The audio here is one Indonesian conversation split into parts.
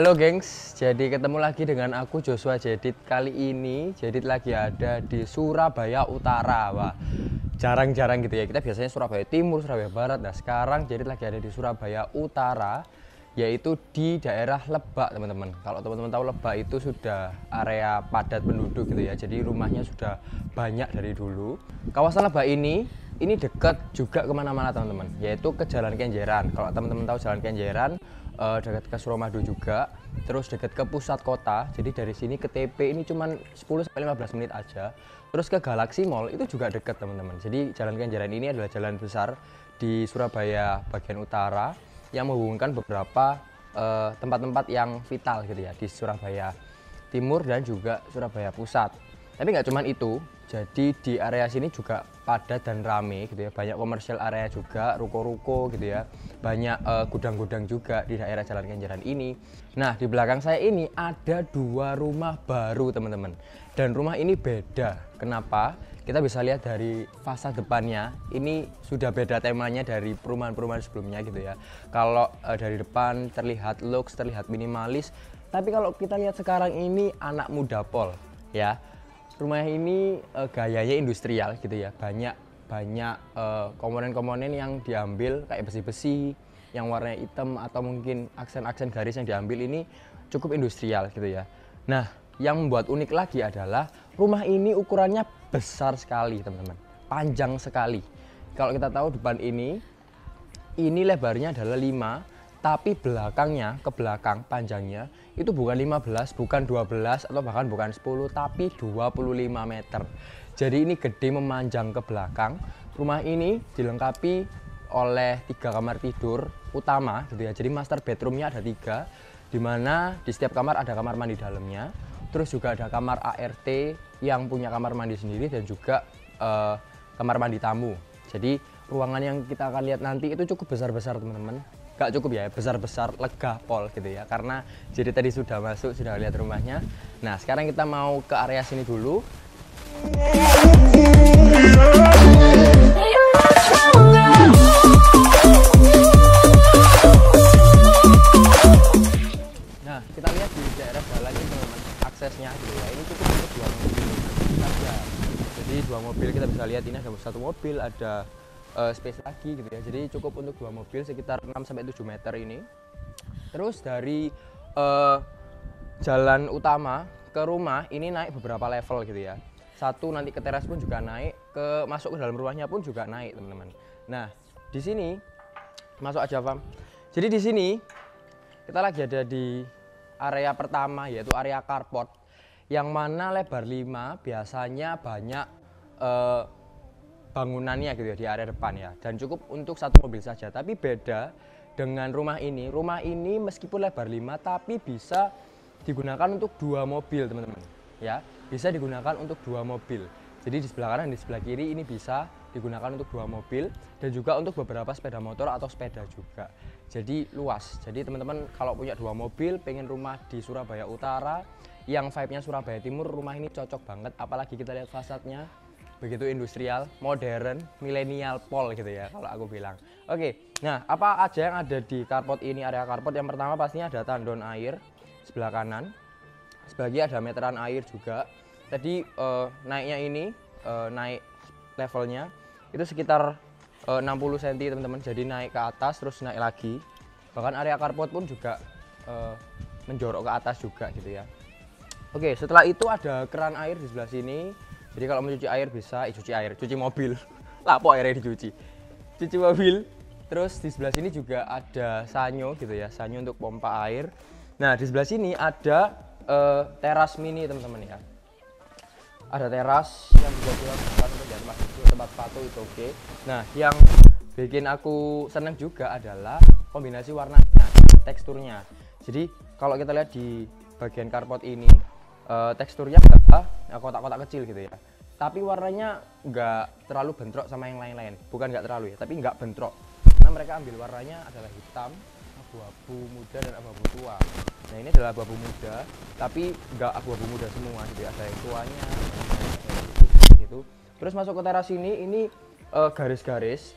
Halo gengs, jadi ketemu lagi dengan aku Joshua Jedit. Kali ini Jedit lagi ada di Surabaya Utara. Wah, jarang-jarang gitu ya. Kita biasanya Surabaya Timur, Surabaya Barat. Nah sekarang Jedit lagi ada di Surabaya Utara, yaitu di daerah Lebak teman-teman. Kalau teman-teman tahu Lebak itu sudah area padat penduduk gitu ya. Jadi rumahnya sudah banyak dari dulu. Kawasan Lebak ini dekat juga kemana-mana teman-teman, yaitu ke Jalan Kenjeran. Kalau teman-teman tahu Jalan Kenjeran, dekat ke Suramadu juga, terus dekat ke pusat kota. Jadi dari sini ke TP ini cuma 10-15 menit aja. Terus ke Galaxy Mall itu juga dekat teman-teman. Jadi Jalan Kenjeran ini adalah jalan besar di Surabaya bagian utara yang menghubungkan beberapa tempat-tempat yang vital gitu ya di Surabaya Timur dan juga Surabaya Pusat. Tapi nggak cuma itu, jadi di area sini juga padat dan rame gitu ya, banyak komersial area juga, ruko-ruko gitu ya, banyak gudang-gudang juga di daerah Jalan Kenjeran ini. Nah di belakang saya ini ada 2 rumah baru teman-teman, dan rumah ini beda. Kenapa? Kita bisa lihat dari fasad depannya, ini sudah beda temanya dari perumahan-perumahan sebelumnya gitu ya. Kalau dari depan terlihat lux, terlihat minimalis, tapi kalau kita lihat sekarang ini anak muda pol ya. Rumah ini gayanya industrial gitu ya, banyak komponen-komponen yang diambil kayak besi-besi yang warnanya hitam atau mungkin aksen-aksen garis yang diambil ini cukup industrial gitu ya. Nah yang membuat unik lagi adalah rumah ini ukurannya besar sekali teman-teman, panjang sekali. Kalau kita tahu depan ini lebarnya adalah 5, tapi belakangnya, ke belakang panjangnya itu bukan 15, bukan 12 atau bahkan bukan 10, tapi 25 meter. Jadi ini gede, memanjang ke belakang. Rumah ini dilengkapi oleh 3 kamar tidur utama gitu ya. Jadi master bedroomnya ada 3, dimana di setiap kamar ada kamar mandi dalamnya. Terus juga ada kamar ART yang punya kamar mandi sendiri dan juga kamar mandi tamu. Jadi ruangan yang kita akan lihat nanti itu cukup besar-besar teman-teman. Gak cukup ya, besar-besar, lega pol gitu ya, karena jadi tadi sudah masuk, sudah lihat rumahnya. Nah sekarang kita mau ke area sini dulu. Nah kita lihat di daerah jalan ini teman-teman, aksesnya gitu ya, ini cukup untuk 2 mobil saja. Jadi 2 mobil kita bisa lihat, ini ada 1 mobil, ada space lagi gitu ya. Jadi cukup untuk 2 mobil sekitar 6-7 meter ini. Terus dari jalan utama ke rumah ini naik beberapa level gitu ya. Satu nanti ke teras pun juga naik, masuk ke dalam rumahnya pun juga naik teman-teman. Nah di sini masuk aja Fam. Jadi di sini kita lagi ada di area pertama, yaitu area carport, yang mana lebar 5, biasanya banyak bangunannya gitu ya di area depan ya, dan cukup untuk 1 mobil saja. Tapi beda dengan rumah ini meskipun lebar 5 tapi bisa digunakan untuk 2 mobil teman-teman ya, bisa digunakan untuk 2 mobil. Jadi di sebelah kanan, di sebelah kiri ini bisa digunakan untuk 2 mobil dan juga untuk beberapa sepeda motor atau sepeda juga. Jadi luas. Jadi teman-teman kalau punya 2 mobil, pengen rumah di Surabaya Utara yang vibe-nya Surabaya Timur, rumah ini cocok banget. Apalagi kita lihat fasadnya begitu industrial, modern, milenial pol gitu ya kalau aku bilang. Oke, nah apa aja yang ada di carport ini, area carport? Yang pertama pastinya ada tandon air sebelah kanan, sebelah kiri ada meteran air juga. Tadi naiknya ini, naik levelnya itu sekitar 60 cm teman-teman, jadi naik ke atas terus naik lagi. Bahkan area carport pun juga menjorok ke atas juga gitu ya. Oke, setelah itu ada keran air di sebelah sini. Jadi kalau mencuci air bisa, cuci mobil, lapo airnya dicuci, cuci mobil. Terus di sebelah sini juga ada sanyo gitu ya, sanyo untuk pompa air. Nah di sebelah sini ada teras mini teman-teman ya. Ada teras yang bisa digunakan untuk tempat sepatu itu oke. Nah yang bikin aku senang juga adalah kombinasi warnanya, teksturnya. Jadi kalau kita lihat di bagian carport ini, teksturnya adalah kotak-kotak kecil gitu ya, tapi warnanya nggak terlalu bentrok sama yang lain-lain. Bukan nggak terlalu ya, tapi nggak bentrok, karena mereka ambil warnanya adalah hitam, abu-abu muda dan abu-abu tua. Nah ini adalah abu-abu muda, tapi nggak abu-abu muda semua, jadi ada yang tuanya gitu. Terus masuk ke teras ini garis-garis,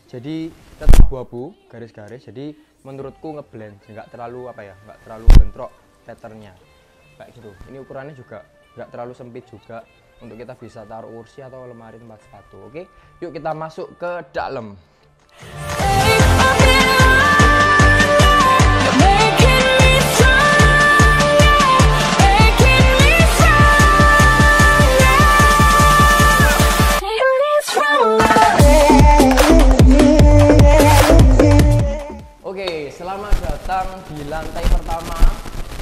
jadi tetap abu-abu garis-garis, jadi menurutku ngeblend, nggak terlalu apa ya, nggak terlalu bentrok patternnya kayak gitu. Ini ukurannya juga nggak terlalu sempit juga untuk kita bisa taruh kursi atau lemari tempat sepatu. Oke, yuk kita masuk ke dalam. Oke, selamat datang di lantai pertama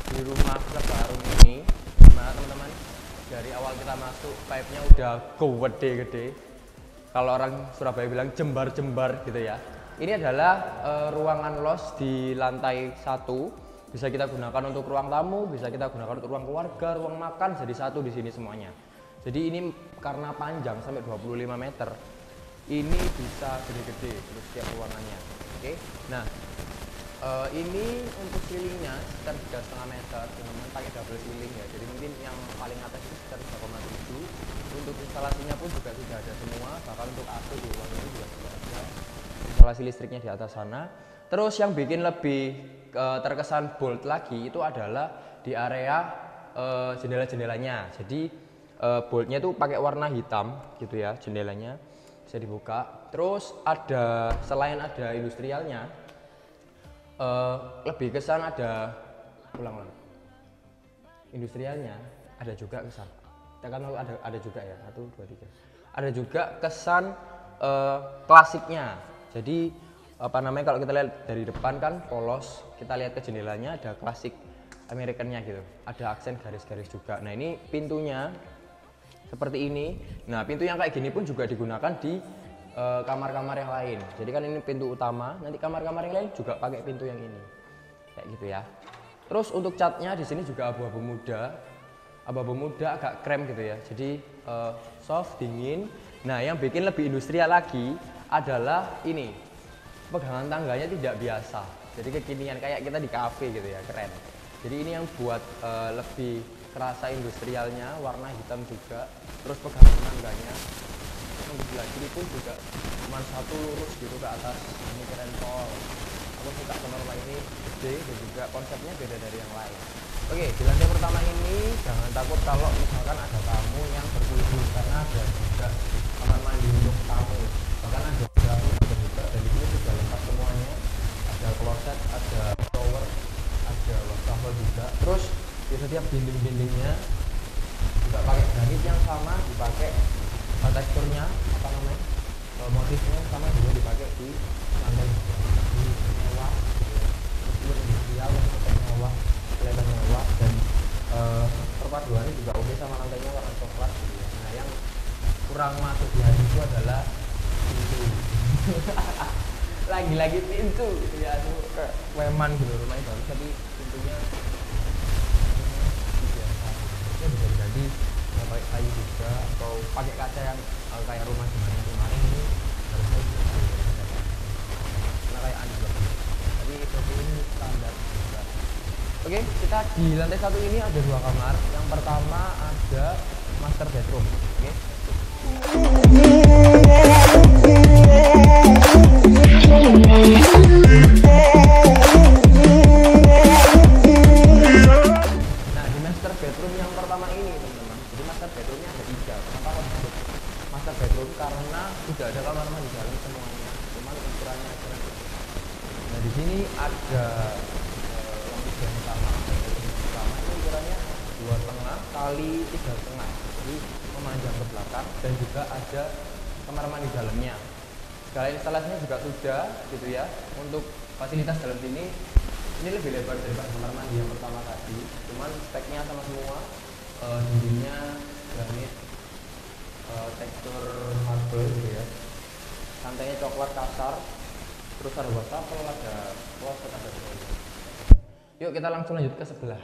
di rumah Lebarum ini. Gimana teman-teman? Dari awal kita masuk, pipe-nya udah gede-gede. Kalau orang Surabaya bilang jembar-jembar gitu ya. Ini adalah ruangan los di lantai 1. Bisa kita gunakan untuk ruang tamu, bisa kita gunakan untuk ruang keluarga, ruang makan, jadi satu di sini semuanya. Jadi ini karena panjang sampai 25 meter, ini bisa gede-gede terus setiap ruangannya. Oke, nah ini untuk ceilingnya sekitar 3,5 meter, teman-teman pakai double ceiling ya. Jadi mungkin yang paling atas itu sekitar 3,7. Untuk instalasinya pun juga sudah ada semua, bahkan untuk AC di ruang ini juga sudah ada. Instalasi listriknya di atas sana. Terus yang bikin lebih terkesan bold lagi itu adalah di area jendela-jendelanya. Jadi boldnya itu pakai warna hitam gitu ya, jendelanya bisa dibuka. Terus ada, selain ada industrialnya, lebih kesan ada industrialnya, ada juga kesan, kan ada juga ya, 1, 2, 3, ada juga kesan klasiknya. Jadi apa namanya, kalau kita lihat dari depan kan polos, kita lihat ke jendelanya ada klasik Americannya gitu, ada aksen garis-garis juga. Nah ini pintunya seperti ini. Nah pintu yang kayak gini pun juga digunakan di kamar-kamar yang lain. Jadi kan ini pintu utama, nanti kamar-kamar yang lain juga pakai pintu yang ini, kayak gitu ya. Terus untuk catnya di sini juga abu-abu muda agak krem gitu ya. Jadi soft, dingin. Nah yang bikin lebih industrial lagi adalah ini, pegangan tangganya tidak biasa. Jadi kekinian kayak kita di cafe gitu ya, keren. Jadi ini yang buat lebih kerasa industrialnya, warna hitam juga. Terus pegangan tangganya untuk sebelah kiri pun juga cuma satu lurus gitu ke atas. Ini keren pol. Aku suka sama rumah ini, gede dan juga konsepnya beda dari yang lain. Oke, di lantai pertama ini jangan takut kalau misalkan ada tamu yang berkunjung, karena ada juga kamar mandi untuk tamu. Bahkan ada beberapa juga, dan di sini sudah lengkap semuanya. Ada kloset, ada shower, ada wastafel juga. Terus di setiap dinding-dindingnya juga pakai granit yang sama, dipakai teksturnya apa namanya, motifnya sama juga dipakai di lantai di mewah, meskipun industrial yang mewah, kelihatan mewah, dan perpaduannya juga oke sama lantainya warna coklat gitu ya. Nah yang kurang masuk di hati itu adalah pintu. Lagi-lagi pintu gitu ya, itu kayak weman gitu rumahnya bagus tapi pintunya biasa. Itu bisa diganti pakai kayu juga atau pakai kaca yang kayak rumah gimana kemarin ini, harusnya karena kayak anjlok, tapi seperti ini standar juga. Oke, kita di lantai 1 ini ada 2 kamar. Yang pertama ada master bedroom. Oke. Nah di master bedroom yang pertama ini teman-teman, jadi master bedroomnya ada 3. Kenapa aku disebut master bedroom? Karena sudah ada kamar mandi dalam semuanya, cuman ukurannya keren. Nah di sini ada yang utama ini ukurannya 2,5 kali 3,5, jadi memanjang ke belakang, dan juga ada kamar mandi dalamnya. Segala instalasinya juga sudah gitu ya. Untuk fasilitas dalam sini ini lebih lebar daripada kamar mandi yang pertama tadi, cuman speknya sama semua. Dindingnya granit, tekstur marble gitu ya, lantainya coklat kasar, terus ada wastafel, ada kloset, ada semuanya. Yuk kita langsung lanjut ke sebelah.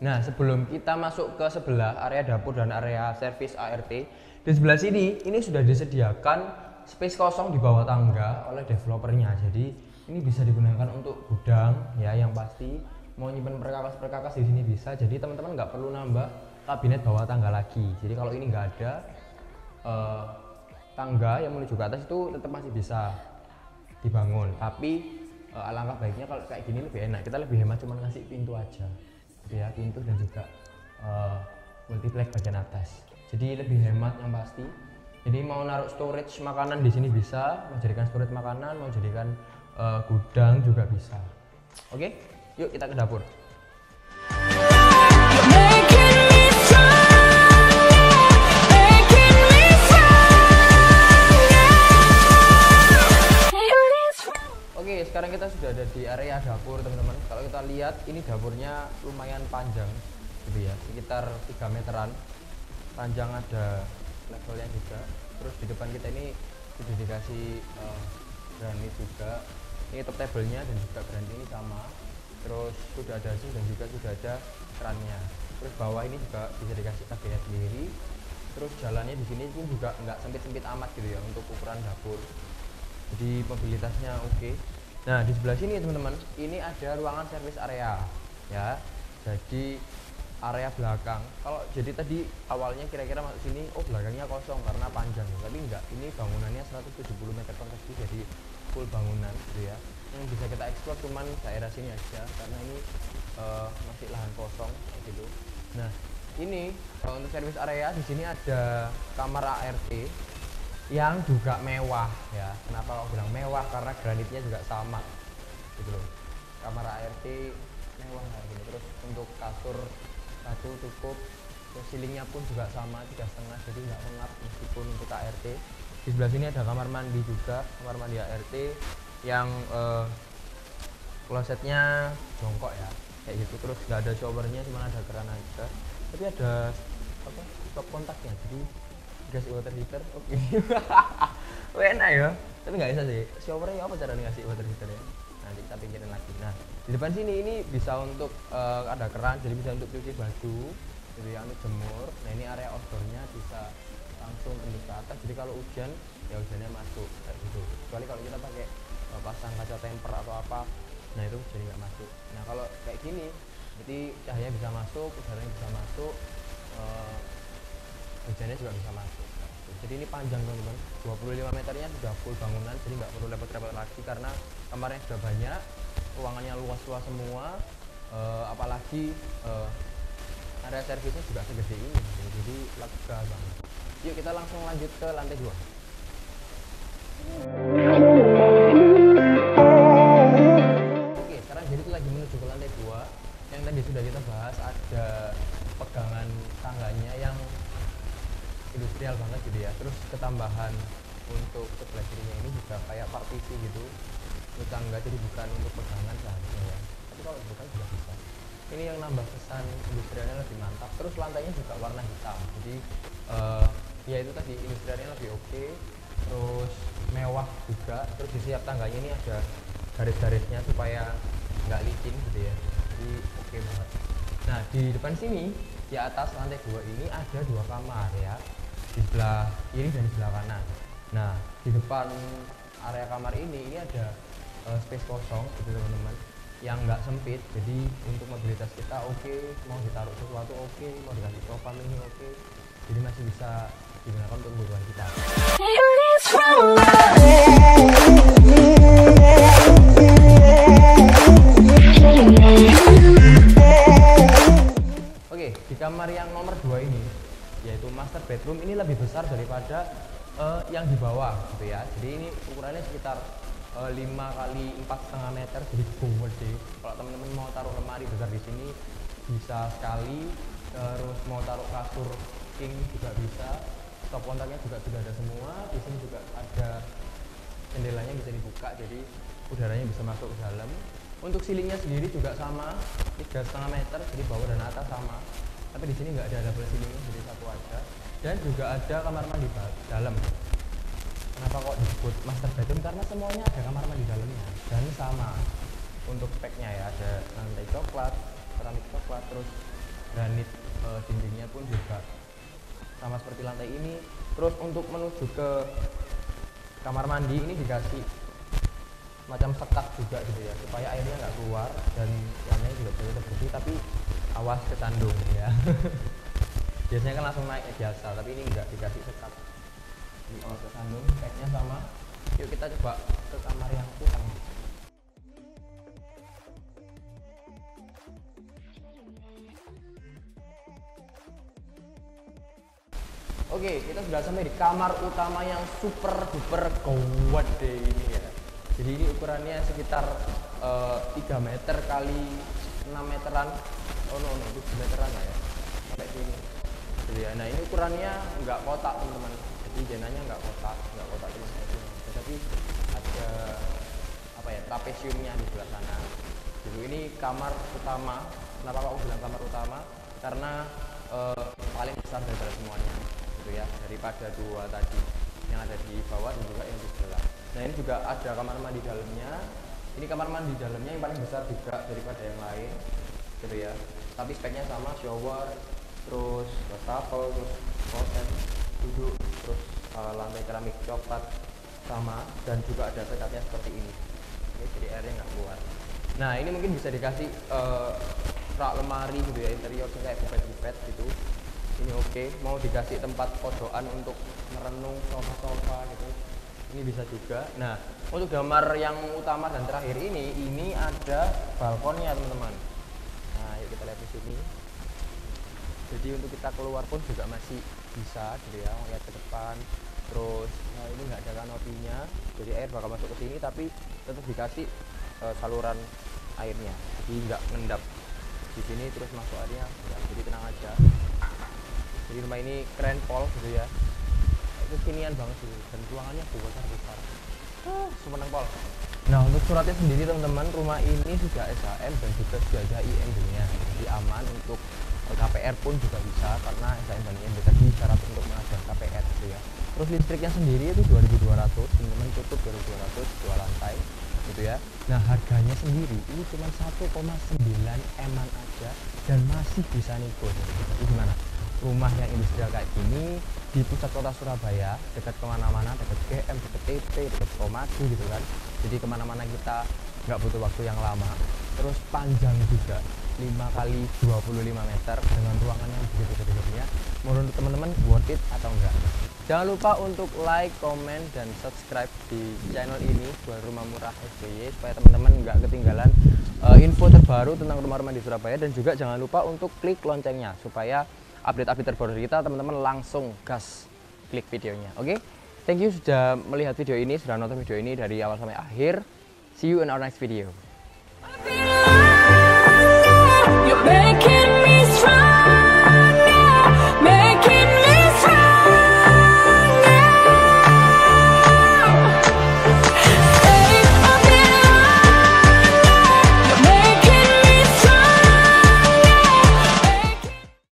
Nah sebelum kita masuk ke sebelah area dapur dan area servis ART, di sebelah sini ini sudah disediakan space kosong di bawah tangga oleh developernya. Jadi ini bisa digunakan untuk gudang ya, yang pasti mau nyimpen perkakas di sini bisa. Jadi teman-teman nggak perlu nambah kabinet bawah tangga lagi. Jadi kalau ini nggak ada, tangga yang menuju ke atas itu tetap masih bisa dibangun, tapi alangkah baiknya kalau kayak gini lebih enak, kita lebih hemat cuma ngasih pintu aja gitu ya, pintu dan juga multiplex bagian atas, jadi lebih hemat yang pasti. Jadi mau naruh storage makanan di sini bisa, mau jadikan storage makanan, mau jadikan gudang juga bisa. Oke, yuk kita ke dapur. Oke, sekarang kita sudah ada di area dapur teman-teman. Kalau kita lihat ini dapurnya lumayan panjang gitu ya, sekitar 3 meteran panjang, ada levelnya juga. Terus di depan kita ini sudah dikasih granit juga, ini top table-nya dan juga granit ini sama. Terus sudah ada sink dan juga sudah ada kerannya. Terus bawah ini juga bisa dikasih kabinet sendiri. Terus jalannya di sini pun juga nggak sempit-sempit amat gitu ya untuk ukuran dapur, jadi mobilitasnya oke. Nah di sebelah sini teman-teman, ini ada ruangan service area ya, jadi area belakang. Kalau jadi tadi awalnya kira-kira masuk sini, oh belakangnya kosong karena panjang, tapi enggak, ini bangunannya 170 meter persegi, jadi full bangunan gitu ya. Yang bisa kita eksplor cuman daerah sini aja karena ini masih lahan kosong kayak gitu. Nah ini untuk service area di sini ada kamar ART yang juga mewah ya. Kenapa kok bilang mewah? Karena granitnya juga sama gitu loh. Kamar ART mewah kayak gini. Terus untuk kasur satu cukup, terus ceilingnya pun juga sama 3,5, jadi nggak pengap meskipun untuk ART. Di sebelah sini ada kamar mandi juga, kamar mandi ART yang klosetnya jongkok ya kayak gitu. Terus nggak ada showernya, cuma ada keran aja, tapi ada apa, stop kontaknya, jadi gas water heater. Oke. Enak ya, tapi nggak bisa sih showernya. Apa cara ngasih water heater ya, nanti kita pikirin lagi. Nah di depan sini ini bisa untuk ada keran, jadi bisa untuk cuci baju gitu ya, untuk jemur. Nah ini area outdoornya bisa langsung tembus ke atas, jadi kalau hujan ya hujannya masuk kayak gitu. Kecuali kalau kita pakai pasang kaca temper atau apa, nah itu jadi nggak masuk. Nah kalau kayak gini jadi cahaya bisa masuk, udaranya bisa masuk, hujannya juga bisa masuk. Jadi ini panjang teman-teman, 25 meternya sudah full bangunan, jadi nggak perlu repot-repot lagi karena kamarnya sudah banyak, ruangannya luas-luas semua, apalagi area servisnya juga segede ini, jadi lega banget. Yuk kita langsung lanjut ke lantai 2. Oke, sekarang jadi itu lagi menuju ke lantai 2. Yang tadi sudah kita bahas, ada pegangan tangganya yang industrial banget gitu ya. Terus ketambahan untuk sebelah kirinya ini juga kayak partisi gitu untuk tangga, jadi bukan untuk pegangan seharusnya ya, tapi kalau bukan juga bisa. Ini yang nambah kesan industrialnya lebih mantap. Terus lantainya juga warna hitam, jadi ya itu tadi industrialnya lebih oke. Terus mewah juga. Terus di setiap tangganya ini ada garis-garisnya supaya nggak licin gitu ya, jadi oke banget. Nah di depan sini di atas lantai 2 ini ada 2 kamar ya, di sebelah kiri dan di sebelah kanan. Nah di depan area kamar ini ada space kosong gitu teman-teman, yang nggak sempit, jadi untuk mobilitas kita oke, mau ditaruh sesuatu oke, mau dikasih sofa mini oke, jadi masih bisa digunakan untuk kebutuhan kita. Oke, di kamar yang nomor 2 ini yaitu master bedroom, ini lebih besar daripada yang di bawah gitu ya. Jadi ini ukurannya sekitar 5 kali 4,5 meter, jadi gede. Kalau teman-teman mau taruh lemari besar di sini bisa sekali. Terus mau taruh kasur king juga bisa. Stop kontaknya juga sudah ada semua. Di sini juga ada jendelanya bisa dibuka, jadi udaranya bisa masuk ke dalam. Untuk ceilingnya sendiri juga sama, 3,5 meter, jadi bawah dan atas sama. Tapi di sini nggak ada double ceilingnya, jadi satu aja. Dan juga ada kamar mandi dalam. Kenapa kok disebut master bedroom? Karena semuanya ada kamar mandi dalamnya dan sama untuk speknya ya. Ada lantai coklat, keramik coklat, terus granit dindingnya pun juga sama seperti lantai ini. Terus untuk menuju ke kamar mandi ini dikasih macam sekat juga gitu ya, supaya airnya nggak keluar dan lantainya juga tetap bersih, tapi awas kecandung ya. Biasanya kan langsung naik biasa, tapi ini nggak, dikasih sekat. Terkandung speknya sama. Yuk kita coba ke kamar yang utama. Oke, kita sudah sampai di kamar utama yang super duper gede ini ya. Jadi ini ukurannya sekitar 3 meter kali 6 meteran. Oh no, 7 meteran lah ya. Sampai sini. Jadi ya, nah ini ukurannya nggak kotak teman-teman. Jadi jenanya nggak kotak cuma satu. Tapi ada apa ya, trapesiumnya di sebelah sana. Jadi ini kamar utama. Kenapa aku bilang kamar utama? Karena paling besar daripada semuanya. Ya, daripada dua tadi yang ada di bawah dan juga yang di sebelah. Nah ini juga ada kamar mandi dalamnya. Ini kamar mandi dalamnya yang paling besar juga daripada yang lain, gitu ya. Tapi speknya sama, shower, terus wastafel, terus kloset, duduk, terus lantai keramik coklat sama, dan juga ada sekatnya seperti ini. Jadi airnya nggak keluar. Nah ini mungkin bisa dikasih rak lemari gitu ya, interior kayak bupet-bupet gitu. Ini oke, mau dikasih tempat pojokan untuk merenung, sofa-sofa gitu. Ini bisa juga. Nah, untuk gambar yang utama dan terakhir ini ada balkonnya teman-teman. Nah, yuk kita lihat di sini. Jadi untuk kita keluar pun juga masih bisa gitu ya, lihat ke depan. Terus ini nggak ada kanopinya, jadi air bakal masuk ke sini, tapi tetap dikasih saluran airnya, jadi nggak ngendap di sini terus masuk airnya. Jadi tenang aja. Jadi rumah ini keren pol gitu ya, itu kekinian banget sih, dan ruangannya besar. Semenang pol. Nah untuk suratnya sendiri teman-teman, rumah ini sudah SHM dan juga sudah ada IMB nya, jadi aman. Untuk KPR pun juga bisa, karena SHM dan IMB tadi syarat untuk mengajukan KPR gitu ya. Terus listriknya sendiri itu 2200, teman-teman, cukup 2200 2 lantai gitu ya. Nah harganya sendiri ini cuma 1,9 M aja dan masih bisa nego. Jadi gimana? Rumah yang industrial kayak gini di pusat kota Surabaya, dekat kemana-mana, dekat GM, dekat TP, dekat Komadu gitu kan. Jadi kemana-mana kita nggak butuh waktu yang lama. Terus panjang juga 5 kali 25 meter dengan ruangan yang begitu gede-gedenya. Menurut teman-teman worth it atau enggak? Jangan lupa untuk like, comment, dan subscribe di channel ini Jual Rumah Murah SBY supaya teman-teman nggak ketinggalan info terbaru tentang rumah-rumah di Surabaya. Dan juga jangan lupa untuk klik loncengnya supaya update-update terbaru dari kita teman-teman langsung gas klik videonya. Oke, thank you sudah melihat video ini, sudah nonton video ini dari awal sampai akhir. See you in our next video.